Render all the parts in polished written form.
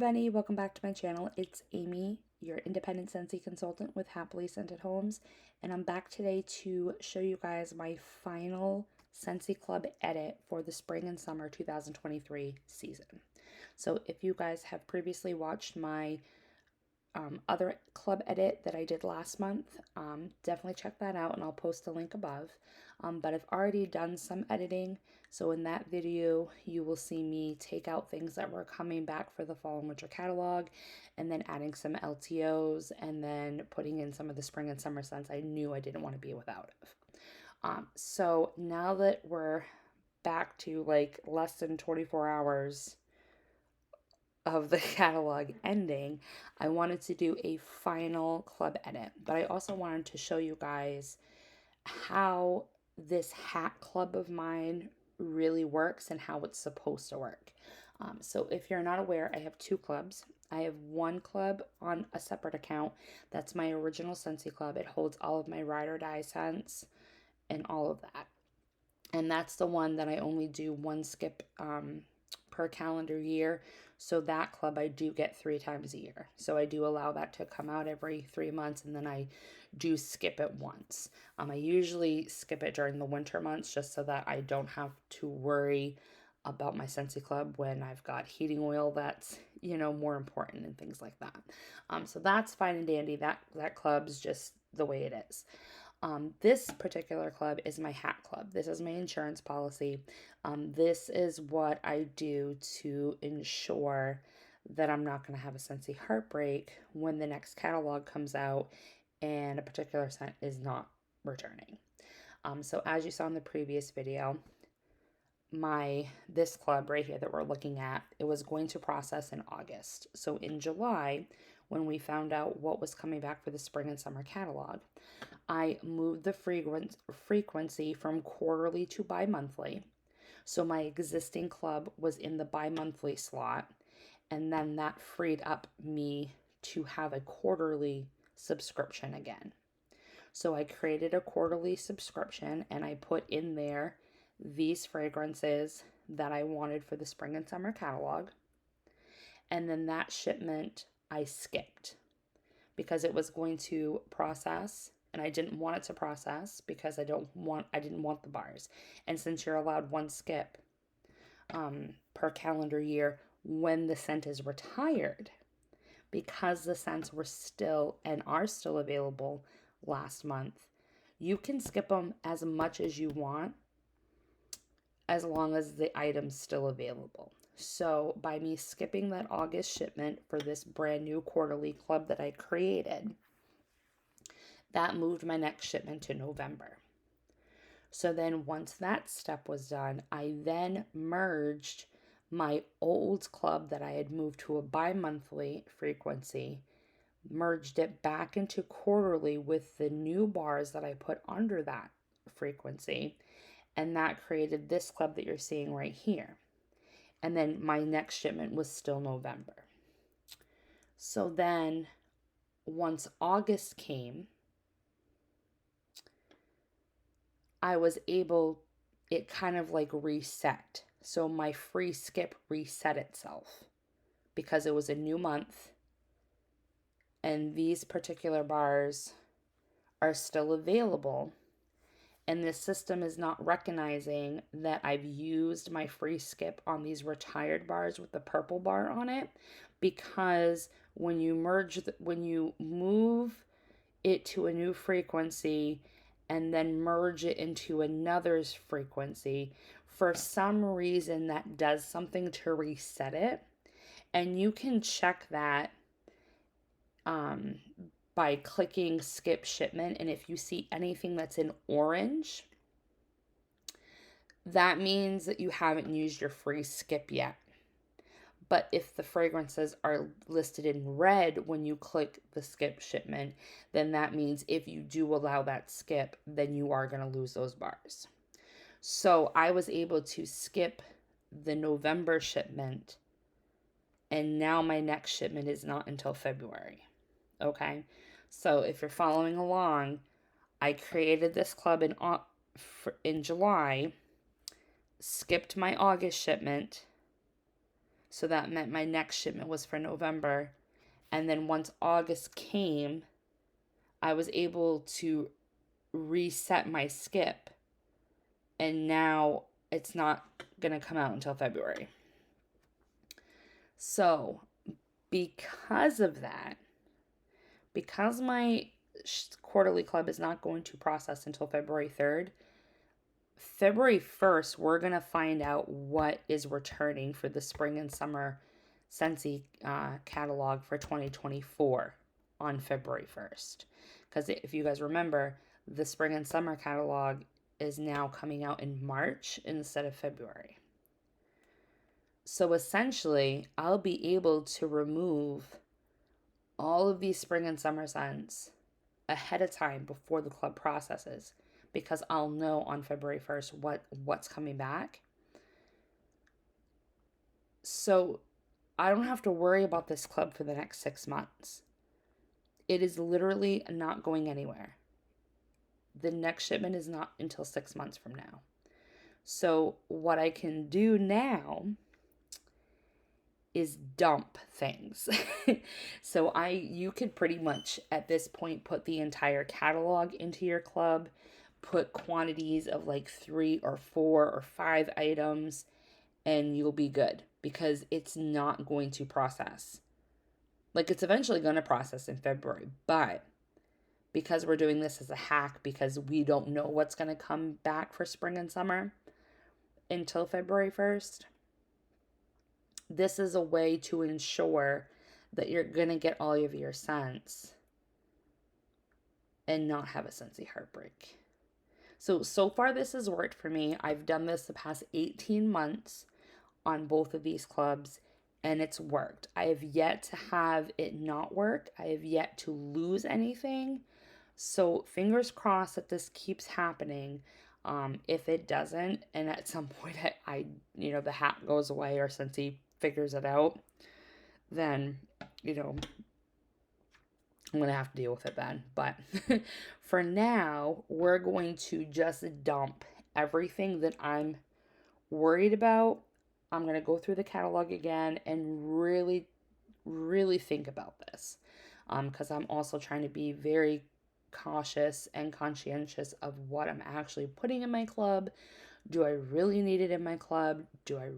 everybody, welcome back to my channel. It's Amy, your independent Scentsy consultant with Happily Scented Homes, and I'm back today to show you guys my final Scentsy Club edit for the spring and summer 2023 season. So if you guys have previously watched my other club edit that I did last month, definitely check that out and I'll post a link above. But I've already done some editing, so in that video you will see me take out things that were coming back for the fall and winter catalog, and then adding some LTOs, and then putting in some of the spring and summer scents I knew I didn't want to be without of. So now that we're back to like less than 24 hours of the catalog ending, I wanted to do a final club edit, but I also wanted to show you guys how this hat club of mine really works and how it's supposed to work. So if you're not aware, I have two clubs. I have one club on a separate account. That's my original Scentsy Club. It holds all of my ride or die scents and all of that. And that's the one that I only do one skip per calendar year. So that club I do get 3 times a year. So I do allow that to come out every 3 months, and then I do skip it once. I usually skip it during the winter months just so that I don't have to worry about my Scentsy Club when I've got heating oil that's, more important and things like that. So that's fine and dandy. That club's just the way it is. This particular club is my hat club. This is my insurance policy. This is what I do to ensure that I'm not going to have a Scentsy heartbreak when the next catalog comes out and a particular scent is not returning. So as you saw in the previous video, this club right here that we're looking at, it was going to process in August. So in July, when we found out what was coming back for the spring and summer catalog, I moved the frequency from quarterly to bi-monthly. So my existing club was in the bi-monthly slot, and then that freed up me to have a quarterly subscription again. So I created a quarterly subscription and I put in there these fragrances that I wanted for the spring and summer catalog. And then that shipment I skipped because it was going to process, and I didn't want it to process because I didn't want the bars. And since you're allowed one skip per calendar year when the scent is retired, because the scents were still and are still available last month, you can skip them as much as you want as long as the item's still available. So by me skipping that August shipment for this brand new quarterly club that I created, that moved my next shipment to November. So then once that step was done, I then merged my old club that I had moved to a bi-monthly frequency, merged it back into quarterly with the new bars that I put under that frequency, and that created this club that you're seeing right here. And then my next shipment was still November. So then once August came, I was able, it kind of like reset. So my free skip reset itself because it was a new month and these particular bars are still available. And this system is not recognizing that I've used my free skip on these retired bars with the purple bar on it, because when you move it to a new frequency and then merge it into another's frequency, for some reason that does something to reset it. And you can check that by clicking skip shipment, and if you see anything that's in orange, that means that you haven't used your free skip yet. But if the fragrances are listed in red when you click the skip shipment, then that means if you do allow that skip, then you are going to lose those bars. So I was able to skip the November shipment, and now my next shipment is not until February. Okay? So if you're following along, I created this club in July, skipped my August shipment, So that meant my next shipment was for November. And then once August came, I was able to reset my skip. And now it's not going to come out until February. So, because of that, because my quarterly club is not going to process until February 3rd, February 1st, we're going to find out what is returning for the spring and summer Scentsy catalog for 2024 on February 1st. Because if you guys remember, the spring and summer catalog is now coming out in March instead of February. So essentially, I'll be able to remove all of these spring and summer scents ahead of time before the club processes, because I'll know on February 1st what's coming back. So I don't have to worry about this club for the next 6 months. It is literally not going anywhere. The next shipment is not until 6 months from now. So what I can do now is dump things. So you could pretty much at this point put the entire catalog into your club, put quantities of like 3 or 4 or 5 items, and you'll be good, because it's not going to process. Like, it's eventually going to process in February, but because we're doing this as a hack, because we don't know what's going to come back for spring and summer until February 1st, this is a way to ensure that you're going to get all of your scents and not have a Scentsy heartbreak. So far this has worked for me. I've done this the past 18 months on both of these clubs, and it's worked. I have yet to have it not work. I have yet to lose anything. So fingers crossed that this keeps happening. If it doesn't, and at some point the hat goes away or Scentsy figures it out, then, I'm going to have to deal with it then. But for now, we're going to just dump everything that I'm worried about. I'm going to go through the catalog again and really, really think about this. Because I'm also trying to be very cautious and conscientious of what I'm actually putting in my club. Do I really need it in my club? Do I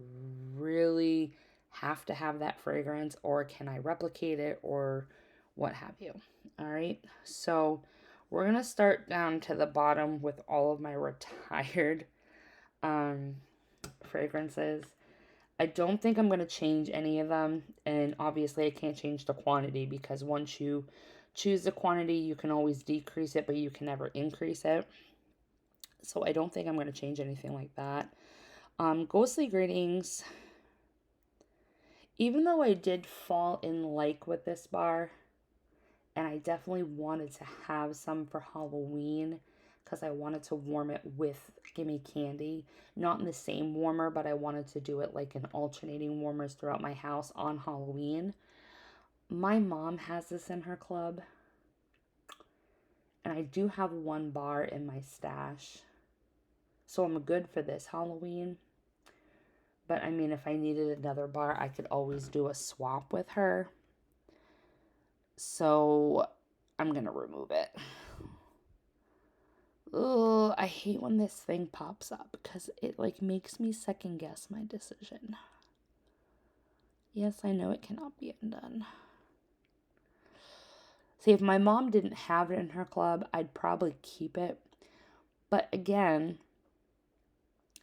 really have to have that fragrance, or can I replicate it, or what have you? All right. So we're going to start down to the bottom with all of my retired fragrances. I don't think I'm going to change any of them. And obviously I can't change the quantity, because once you choose the quantity, you can always decrease it, but you can never increase it. So I don't think I'm going to change anything like that. Ghostly Greetings. Even though I did fall in like with this bar, and I definitely wanted to have some for Halloween, because I wanted to warm it with Gimme Candy. Not in the same warmer, but I wanted to do it like in alternating warmers throughout my house on Halloween. My mom has this in her club, and I do have one bar in my stash. So I'm good for this Halloween. But I mean, if I needed another bar, I could always do a swap with her. So I'm going to remove it. Ugh, I hate when this thing pops up, because it like makes me second guess my decision. Yes, I know it cannot be undone. See, if my mom didn't have it in her club, I'd probably keep it. But again,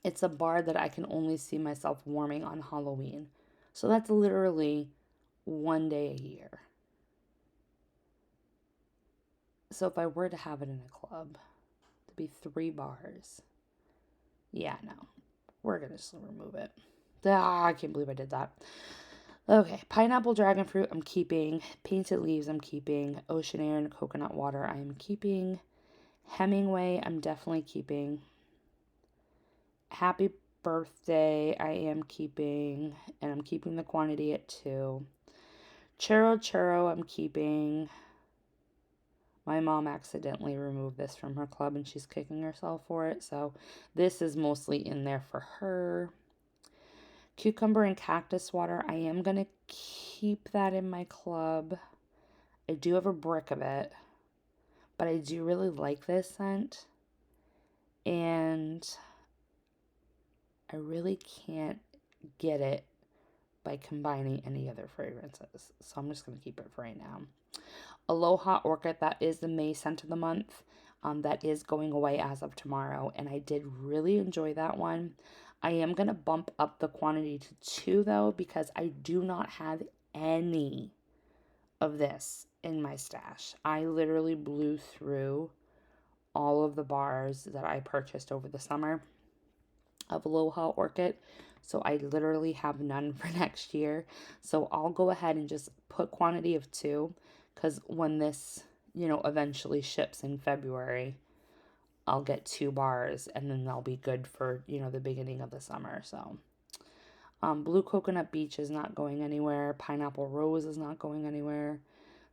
it's a bar that I can only see myself warming on Halloween. So that's literally one day a year. So if I were to have it in a club, it'd be 3 bars. Yeah, no. We're going to just remove it. I can't believe I did that. Okay, Pineapple Dragon Fruit I'm keeping. Painted Leaves I'm keeping. Ocean Air and Coconut Water I am keeping. Hemingway I'm definitely keeping. Happy Birthday I am keeping. And I'm keeping the quantity at 2. Churro Churro I'm keeping. My mom accidentally removed this from her club and she's kicking herself for it. So this is mostly in there for her. Cucumber and cactus water, I am going to keep that in my club. I do have a brick of it, but I do really like this scent. And I really can't get it by combining any other fragrances. So I'm just going to keep it for right now. Aloha Orchid, that is the May scent of the month. That is going away as of tomorrow, and I did really enjoy that one. I am going to bump up the quantity to 2 though, because I do not have any of this in my stash. I literally blew through all of the bars that I purchased over the summer of Aloha Orchid. So I literally have none for next year. So I'll go ahead and just put quantity of 2, because when this, eventually ships in February, I'll get 2 bars and then they'll be good for, the beginning of the summer. So Blue Coconut Beach is not going anywhere. Pineapple Rose is not going anywhere.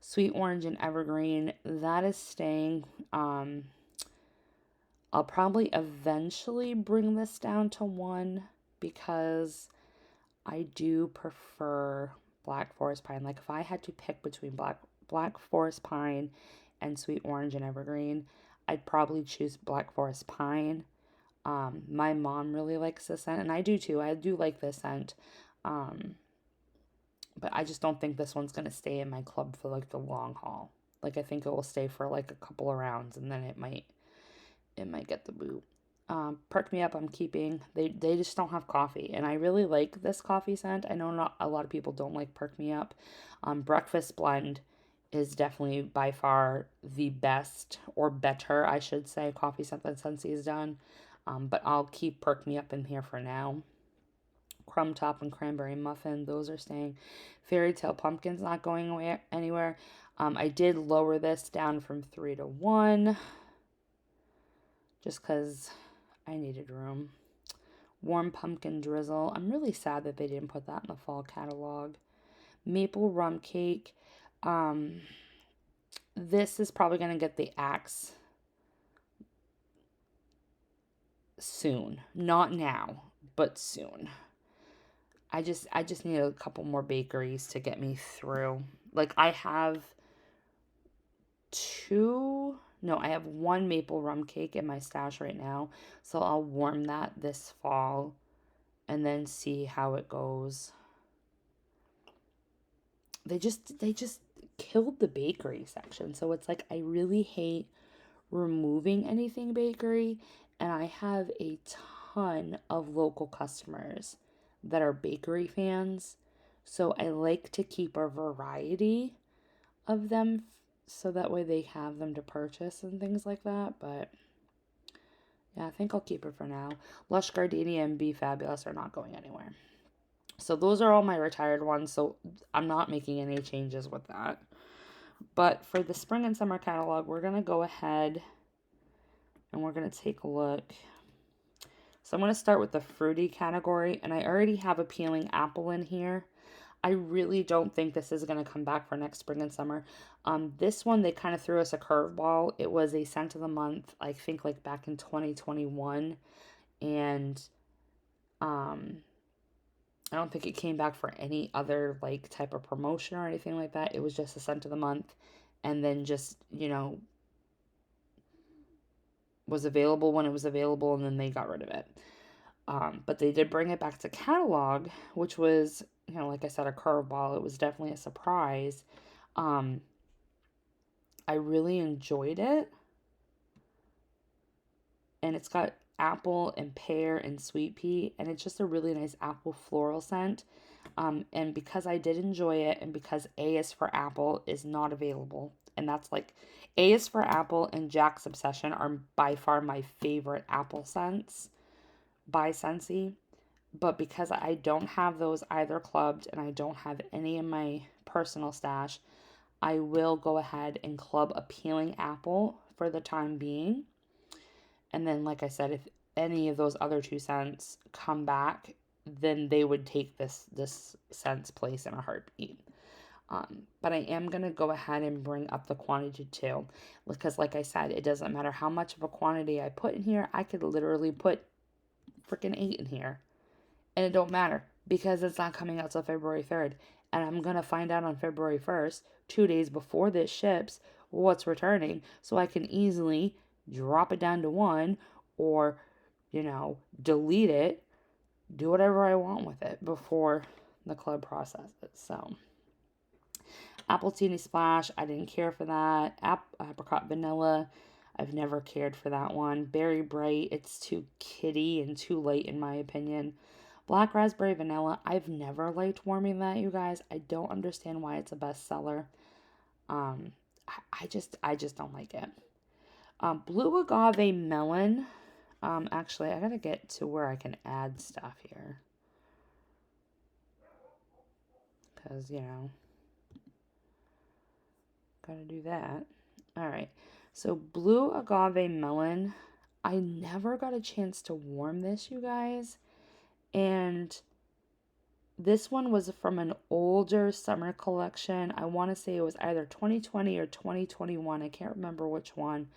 Sweet Orange and Evergreen, that is staying. I'll probably eventually bring this down to 1, because I do prefer Black Forest Pine. Like if I had to pick between Black Forest Pine and Sweet Orange and Evergreen, I'd probably choose Black Forest Pine. My mom really likes this scent, and I do too. I do like this scent. But I just don't think this one's going to stay in my club for like the long haul. Like I think it will stay for like a couple of rounds, and then it might get the boot. Perk Me Up I'm keeping. They just don't have coffee, and I really like this coffee scent. I know not a lot of people don't like Perk Me Up. Breakfast Blend is definitely by far the best, or better I should say, coffee scent that Scentsy has done. But I'll keep Perk Me Up in here for now. Crumb Top and Cranberry Muffin, those are staying. Fairy Tale Pumpkin's not going away anywhere. I did lower this down from 3 to 1, just because I needed room. Warm Pumpkin Drizzle, I'm really sad that they didn't put that in the fall catalog. Maple Rum Cake, this is probably going to get the axe soon. Not now, but soon. I just need a couple more bakeries to get me through. Like I have I have 1 maple rum cake in my stash right now. So I'll warm that this fall and then see how it goes. They just killed the bakery section. So it's like I really hate removing anything bakery, and I have a ton of local customers that are bakery fans. So I like to keep a variety of them so that way they have them to purchase and things like that. But yeah, I think I'll keep it for now. Lush Gardenia and Be Fabulous are not going anywhere. So those are all my retired ones, so I'm not making any changes with that. But for the spring and summer catalog, we're going to go ahead and we're going to take a look. So I'm going to start with the fruity category, and I already have a peeling apple in here. I really don't think this is going to come back for next spring and summer. This one, they kind of threw us a curveball. It was a scent of the month, I think like back in 2021. And I don't think it came back for any other like type of promotion or anything like that. It was just a scent of the month, and then just, was available when it was available, and then they got rid of it. But they did bring it back to catalog, which was, like I said, a curveball. It was definitely a surprise. I really enjoyed it. And it's got apple and pear and sweet pea, and it's just a really nice apple floral scent. And because I did enjoy it, and because A is for Apple is not available, and that's like A is for Apple and Jack's Obsession are by far my favorite apple scents by Scentsy. But because I don't have those either clubbed, and I don't have any in my personal stash, I will go ahead and club a peeling apple for the time being. And then, like I said, if any of those other 2 scents come back, then they would take this scent's place in a heartbeat. But I am going to go ahead and bring up the quantity to 2. Because like I said, it doesn't matter how much of a quantity I put in here. I could literally put freaking 8 in here. And it don't matter. because it's not coming out till February 3rd. And I'm going to find out on February 1st, 2 days before this ships, what's returning. So I can easily drop it down to one, or, delete it, do whatever I want with it before the club processes. So, Appletini Splash, I didn't care for that. Apricot Vanilla, I've never cared for that one. Berry Bright, it's too kiddie and too late in my opinion. Black Raspberry Vanilla, I've never liked warming that, you guys. I don't understand why it's a bestseller. I just don't like it. Blue Agave Melon. Actually, I gotta get to where I can add stuff here. Because, gotta do that. All right. So, Blue Agave Melon. I never got a chance to warm this, you guys. And this one was from an older summer collection. I want to say it was either 2020 or 2021. I can't remember which one.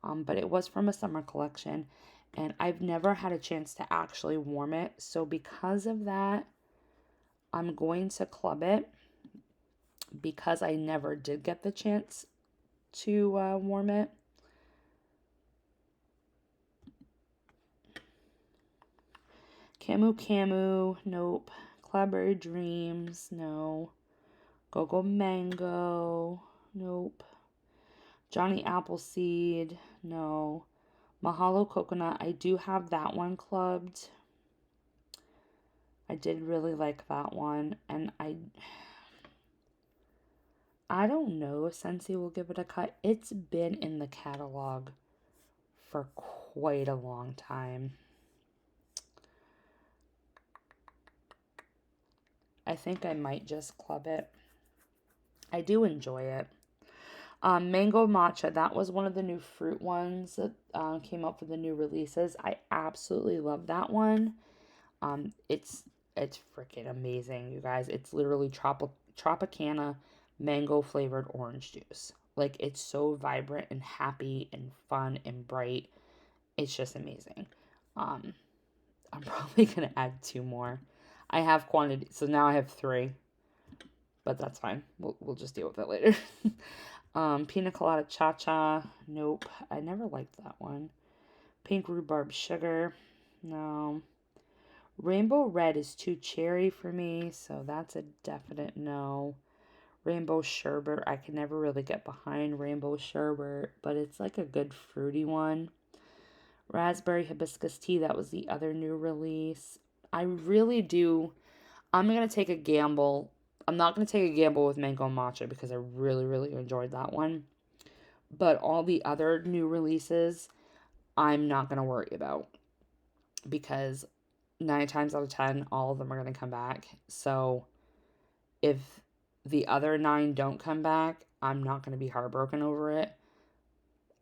But it was from a summer collection. And I've never had a chance to actually warm it. So because of that, I'm going to club it, because I never did get the chance to warm it. Camu, nope. Cloudberry Dreams, no. Go Mango, nope. Johnny Appleseed, no. Mahalo Coconut, I do have that one clubbed. I did really like that one, and I don't know if Scentsy will give it a cut. It's been in the catalog for quite a long time. I think I might just club it. I do enjoy it. Mango Matcha, that was one of the new fruit ones that came out for the new releases. I absolutely love that one. It's freaking amazing, you guys. It's literally Tropicana mango flavored orange juice. Like, it's so vibrant and happy and fun and bright. It's just amazing. I'm probably gonna add 2 more. I have quantity, so now I have 3. But that's fine. We'll just deal with it later. Pina Colada Cha-Cha. Nope. I never liked that one. Pink Rhubarb Sugar. No. Rainbow Red is too cherry for me, so that's a definite no. Rainbow Sherbet. I can never really get behind Rainbow Sherbet, but it's like a good fruity one. Raspberry Hibiscus Tea. That was the other new release. I really do. I'm going to take a gamble. I'm not going to take a gamble with Mango Matcha because I really, really enjoyed that one. But all the other new releases, I'm not going to worry about, because 9 times out of 10, all of them are going to come back. So if the other 9 don't come back, I'm not going to be heartbroken over it.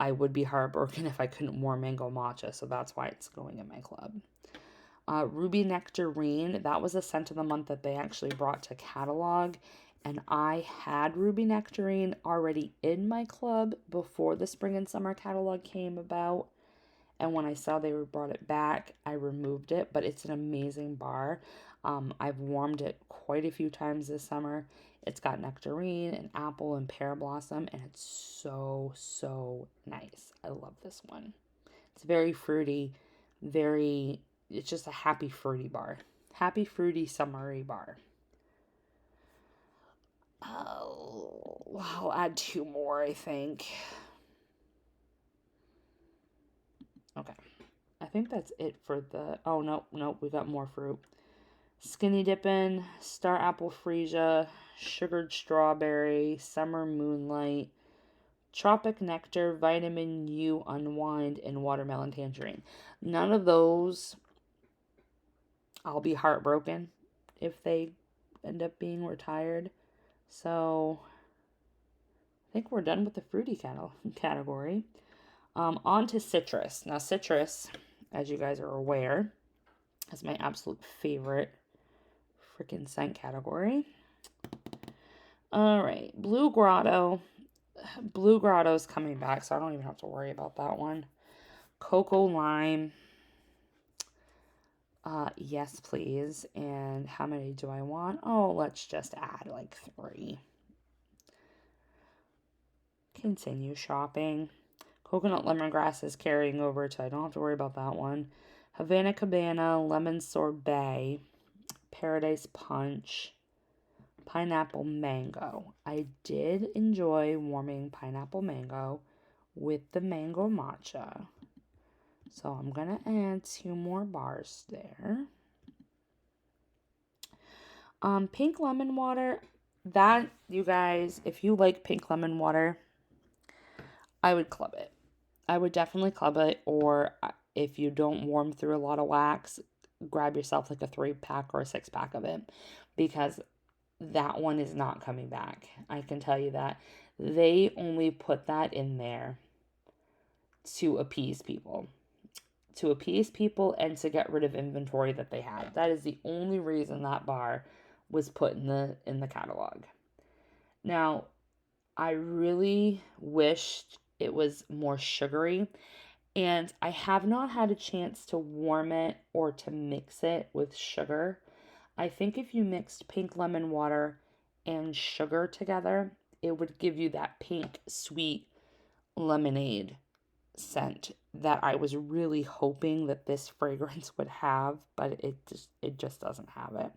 I would be heartbroken if I couldn't warm Mango Matcha. So that's why it's going in my club. Ruby Nectarine, that was a scent of the month that they actually brought to catalog, and I had Ruby Nectarine already in my club before the spring and summer catalog came about, and when I saw they brought it back, I removed it, but it's an amazing bar. I've warmed it quite a few times this summer. It's got nectarine and apple and pear blossom, and it's so, so nice. I love this one. It's very fruity, it's just a happy fruity bar. Happy fruity summery bar. Oh, I'll add 2 more, I think. Okay. I think that's it for the... Oh, nope, we got more fruit. Skinny Dippin', Star Apple Freesia, Sugared Strawberry, Summer Moonlight, Tropic Nectar, Vitamin U Unwind, and Watermelon Tangerine. None of those... I'll be heartbroken if they end up being retired. So I think we're done with the fruity category. On to citrus. Now, citrus, as you guys are aware, is my absolute favorite freaking scent category. All right, Blue Grotto. Blue Grotto's coming back, so I don't even have to worry about that one. Cocoa Lime. Yes, please. And how many do I want? Oh, let's just add like 3. Continue shopping. Coconut lemongrass is carrying over, so I don't have to worry about that one. Havana Cabana, lemon sorbet, paradise punch, pineapple mango. I did enjoy warming pineapple mango with the mango matcha. So I'm going to add 2 more bars there. Pink lemon water. That, you guys, if you like pink lemon water, I would club it. I would definitely club it. Or if you don't warm through a lot of wax, grab yourself like a 3-pack or a 6-pack of it. Because that one is not coming back. I can tell you that. They only put that in there to appease people. To appease people and to get rid of inventory that they had. That is the only reason that bar was put in the catalog. Now, I really wished it was more sugary, and I have not had a chance to warm it or to mix it with sugar. I think if you mixed pink lemon water and sugar together, it would give you that pink sweet lemonade scent that I was really hoping that this fragrance would have, but it just doesn't have it.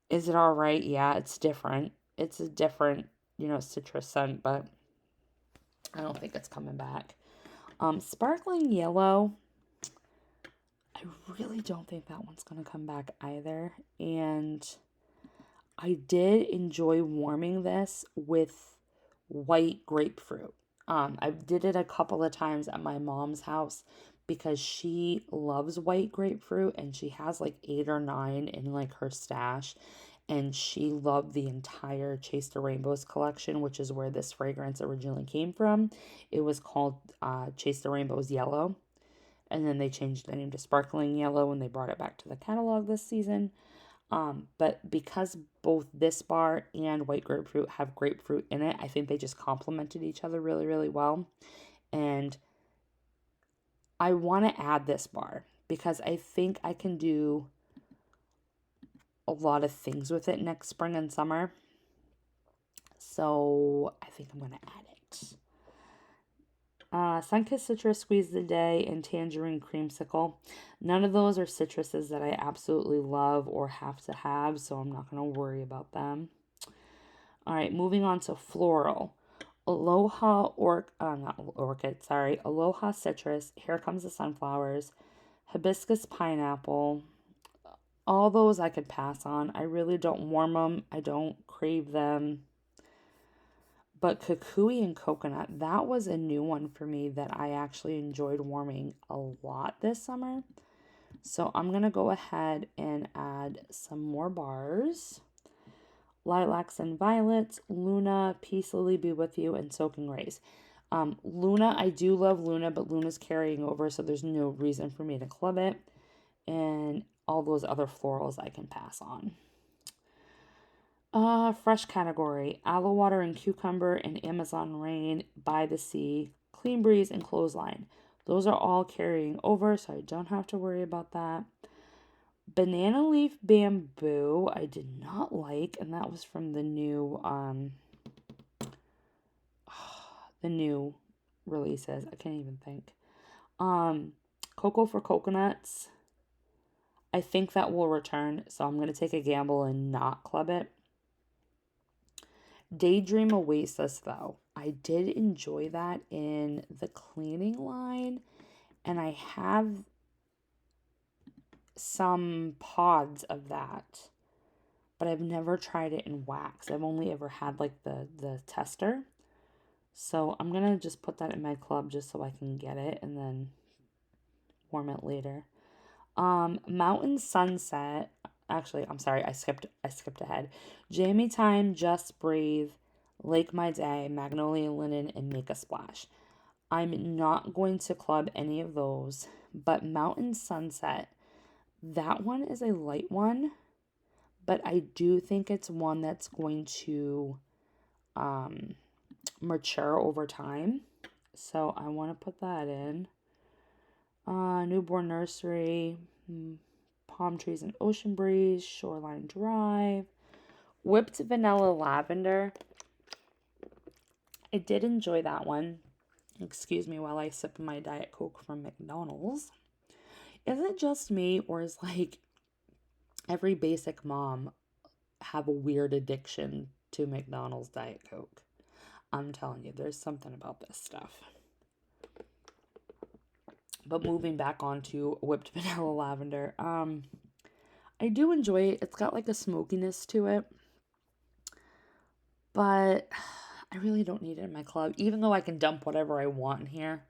Is it all right? Yeah, it's different. It's a different, citrus scent, but I don't think it's coming back. Sparkling yellow, I really don't think that one's going to come back either. And I did enjoy warming this with white grapefruit. I did it a couple of times at my mom's house because she loves white grapefruit and she has like 8 or 9 in like her stash. And she loved the entire Chase the Rainbows collection, which is where this fragrance originally came from. It was called Chase the Rainbows Yellow. And then they changed the name to Sparkling Yellow when they brought it back to the catalog this season. But because both this bar and white grapefruit have grapefruit in it, I think they just complemented each other really, really well. And I want to add this bar because I think I can do a lot of things with it next spring and summer. So I think I'm going to add it. Sunkissed Citrus Squeeze the Day and Tangerine Creamsicle. None of those are citruses that I absolutely love or have to have, so I'm not going to worry about them. All right, moving on to floral. Aloha Citrus, Here Comes the Sunflowers, Hibiscus Pineapple. All those I could pass on. I really don't warm them. I don't crave them. But Kukui and Coconut, that was a new one for me that I actually enjoyed warming a lot this summer. So I'm going to go ahead and add some more bars. Lilacs and Violets, Luna, Peace Lily Be With You, and Soaking Rays. Luna, I do love Luna, but Luna's carrying over, so there's no reason for me to club it. And all those other florals I can pass on. Fresh category, Aloe Water and Cucumber and Amazon Rain, By the Sea, Clean Breeze, and Clothesline. Those are all carrying over, so I don't have to worry about that. Banana Leaf Bamboo, I did not like, and that was from the new releases. I can't even think. Cocoa for Coconuts. I think that will return, so I'm going to take a gamble and not club it. Daydream Oasis, though. I did enjoy that in the cleaning line, and I have some pods of that, but I've never tried it in wax. I've only ever had like the tester. So I'm going to just put that in my club just so I can get it and then warm it later. Mountain Sunset. Actually, I'm sorry, I skipped ahead. Jammy Time, Just Breathe, Lake My Day, Magnolia Linen, and Make a Splash. I'm not going to club any of those, but Mountain Sunset, that one is a light one, but I do think it's one that's going to mature over time. So I want to put that in. Newborn Nursery, Palm Trees and Ocean Breeze, Shoreline Drive, Whipped Vanilla Lavender. I did enjoy that one. Excuse me while I sip my Diet Coke from McDonald's. Is it just me, or is like every basic mom have a weird addiction to McDonald's Diet Coke? I'm telling you, there's something about this stuff. But moving back onto Whipped Vanilla Lavender, I do enjoy it. It's got like a smokiness to it, but I really don't need it in my club. Even though I can dump whatever I want in here,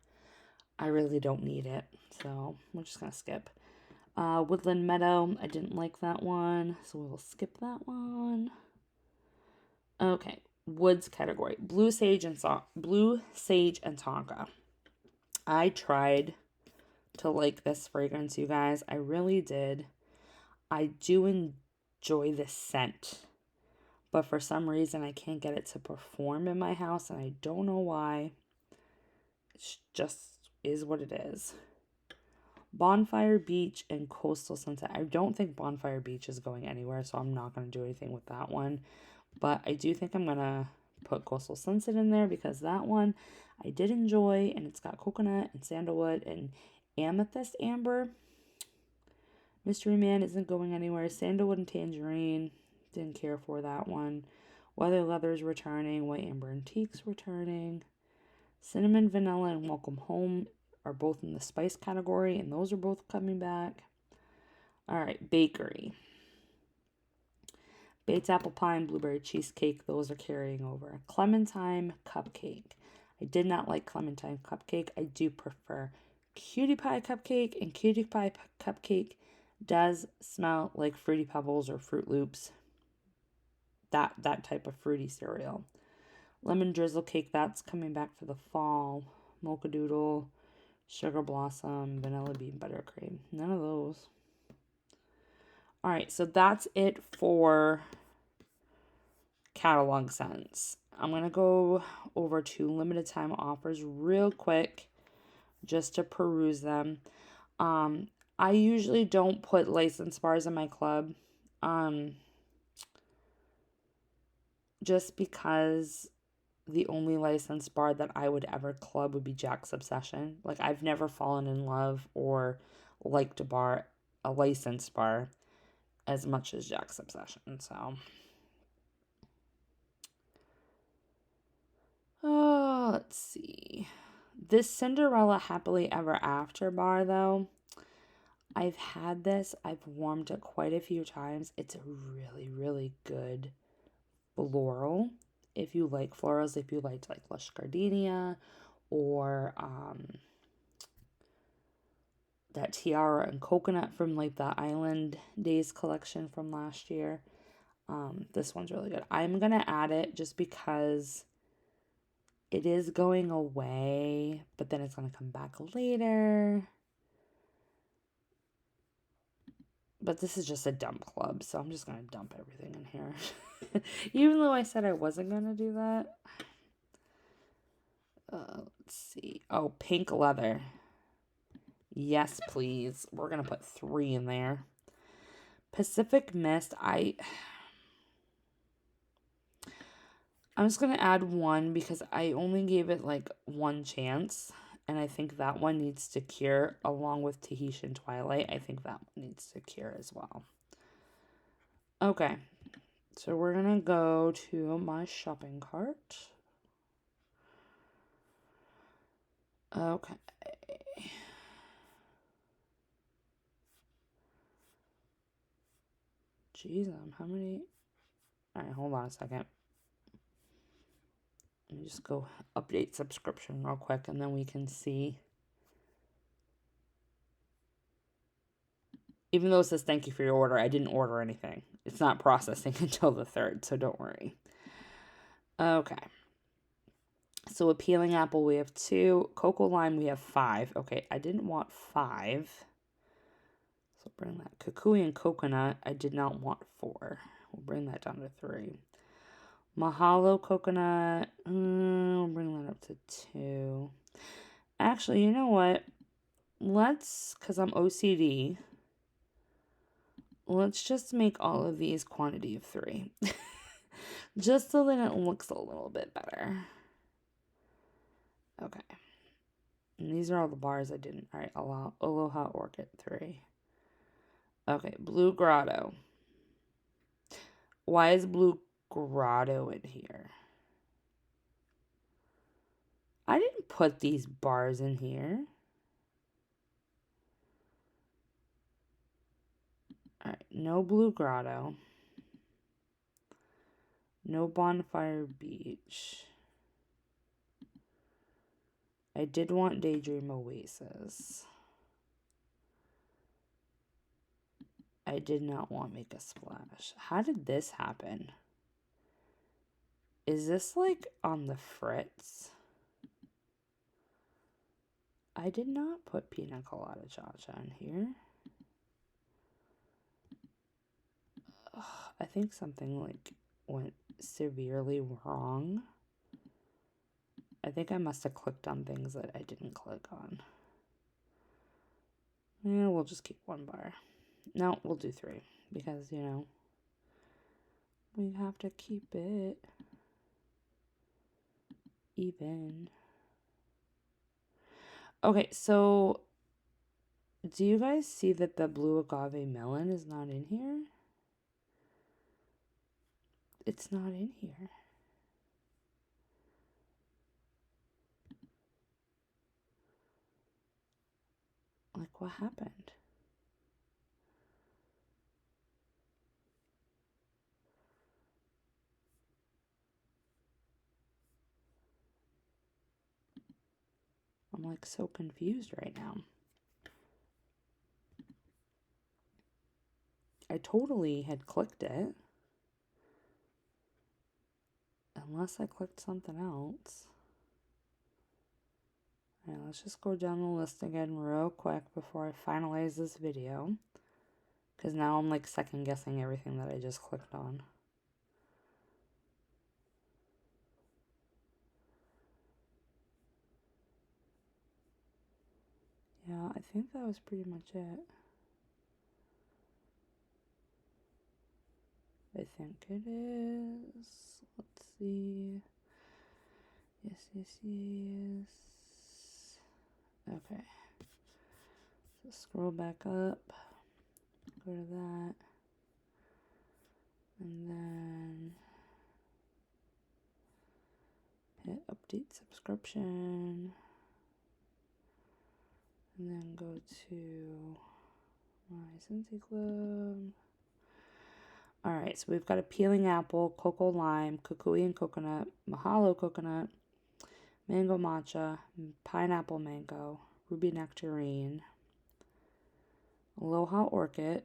I really don't need it. So we're just gonna skip. Woodland Meadow, I didn't like that one, so we'll skip that one. Okay, woods category: Blue Sage and Tonka. I tried to like this fragrance, you guys. I really did. I do enjoy the scent, but for some reason I can't get it to perform in my house, and I don't know why. It just is what it is. Bonfire Beach and Coastal Sunset. I don't think Bonfire Beach is going anywhere, so I'm not going to do anything with that one. But I do think I'm going to put Coastal Sunset in there because that one I did enjoy, and it's got coconut and sandalwood and amethyst amber. Mystery Man isn't going anywhere. Sandalwood and Tangerine, didn't care for that one. Weather Leather's returning. White Amber Antiques returning. Cinnamon Vanilla and Welcome Home are both in the spice category, and those are both coming back. All right, bakery. Bates Apple Pie and Blueberry Cheesecake, those are carrying over. Clementine Cupcake. I did not like Clementine Cupcake. I do prefer Cutie Pie Cupcake, and Cutie Pie Cupcake does smell like Fruity Pebbles or Fruit Loops. That type of fruity cereal. Lemon Drizzle Cake, that's coming back for the fall. Mocha Doodle, Sugar Blossom, Vanilla Bean Buttercream. None of those. All right, so that's it for catalog scents. I'm going to go over to limited time offers real quick just to peruse them. I usually don't put licensed bars in my club just because the only licensed bar that I would ever club would be Jack's Obsession. Like, I've never fallen in love or liked a licensed bar, as much as Jack's Obsession. So, let's see. This Cinderella Happily Ever After bar, though, I've had this. I've warmed it quite a few times. It's a really, really good floral. If you like florals, if you liked like Lush Gardenia or that tiara and coconut from like the Island Days collection from last year, this one's really good. I'm gonna add it just because it is going away, but then it's gonna come back later. But this is just a dump club, so I'm just gonna dump everything in here. Even though I said I wasn't gonna do that. Let's see. Oh, pink leather. Yes, please. We're gonna put 3 in there. Pacific Mist. I'm just gonna add 1 because I only gave it like 1 chance, and I think that one needs to cure along with Tahitian Twilight. I think that one needs to cure as well. Okay, so we're gonna go to my shopping cart. Okay. Jeez, how many? All right, hold on a second. Let me just go update subscription real quick, and then we can see. Even though it says thank you for your order, I didn't order anything. It's not processing until the 3rd, so don't worry. Okay. So Appealing Apple, we have 2. Cocoa Lime, we have 5. Okay, I didn't want 5. So bring that. Kukui and Coconut, I did not want 4. We'll bring that down to 3. Mahalo Coconut, we'll bring that up to 2. Actually, you know what? Let's, because I'm OCD, let's just make all of these quantity of 3. Just so that it looks a little bit better. Okay. And these are all the bars I didn't. All right, Aloha Orchid 3. Okay, Blue Grotto. Why is Blue Grotto in here? I didn't put these bars in here. All right, no Blue Grotto. No Bonfire Beach. I did want Daydream Oasis. I did not want Make a Splash. How did this happen? Is this like on the fritz? I did not put Pina Colada Cha-Cha in here. Ugh, I think something like went severely wrong. I think I must have clicked on things that I didn't click on. Yeah, we'll just keep 1 bar. No, we'll do 3 because, you know, we have to keep it even. Okay, so do you guys see that the Blue Agave Melon is not in here? It's not in here. Like, what happened? I'm like so confused right now. I totally had clicked it. Unless I clicked something else. Alright, let's just go down the list again real quick before I finalize this video. Because now I'm like second guessing everything that I just clicked on. Yeah, I think that was pretty much it. I think it is. Let's see. Yes. Okay. So scroll back up. Go to that. And then hit update subscription. And then go to my Scentsy Club. Alright, so we've got a peeling apple, cocoa lime, kukui and coconut, mahalo coconut, mango matcha, pineapple mango, ruby nectarine, aloha orchid,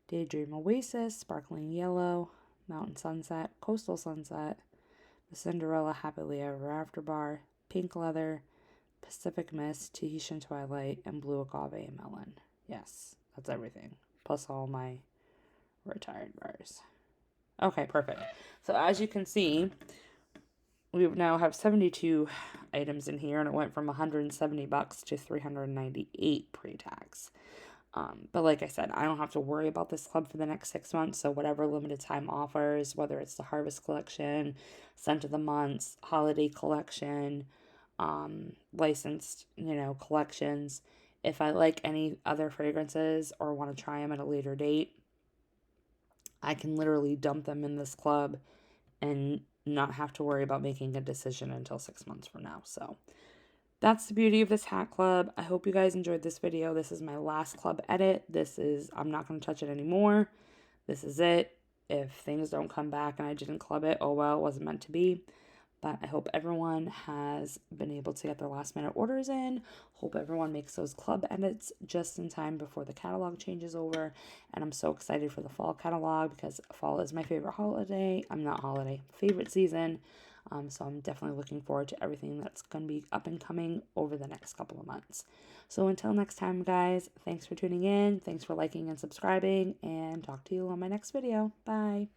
daydream oasis, sparkling yellow, mountain sunset, coastal sunset, the Cinderella happily ever after bar, pink leather, Pacific mist, Tahitian twilight, and blue agave melon. Yes, that's everything. Plus all my retired bars. Okay, perfect. So as you can see, we now have 72 items in here, and it went from $170 to $398 pre-tax. But like I said, I don't have to worry about this club for the next 6 months. So whatever limited time offers, whether it's the Harvest Collection, Scent of the Months, Holiday Collection, licensed, collections. If I like any other fragrances or want to try them at a later date, I can literally dump them in this club and not have to worry about making a decision until 6 months from now. So that's the beauty of this hat club. I hope you guys enjoyed this video. This is my last club edit. I'm not going to touch it anymore. This is it. If things don't come back and I didn't club it, oh well, it wasn't meant to be. But I hope everyone has been able to get their last minute orders in. Hope everyone makes those club edits just in time before the catalog changes over. And I'm so excited for the fall catalog because fall is my favorite favorite season. So I'm definitely looking forward to everything that's going to be up and coming over the next couple of months. So until next time, guys, thanks for tuning in. Thanks for liking and subscribing, and talk to you on my next video. Bye.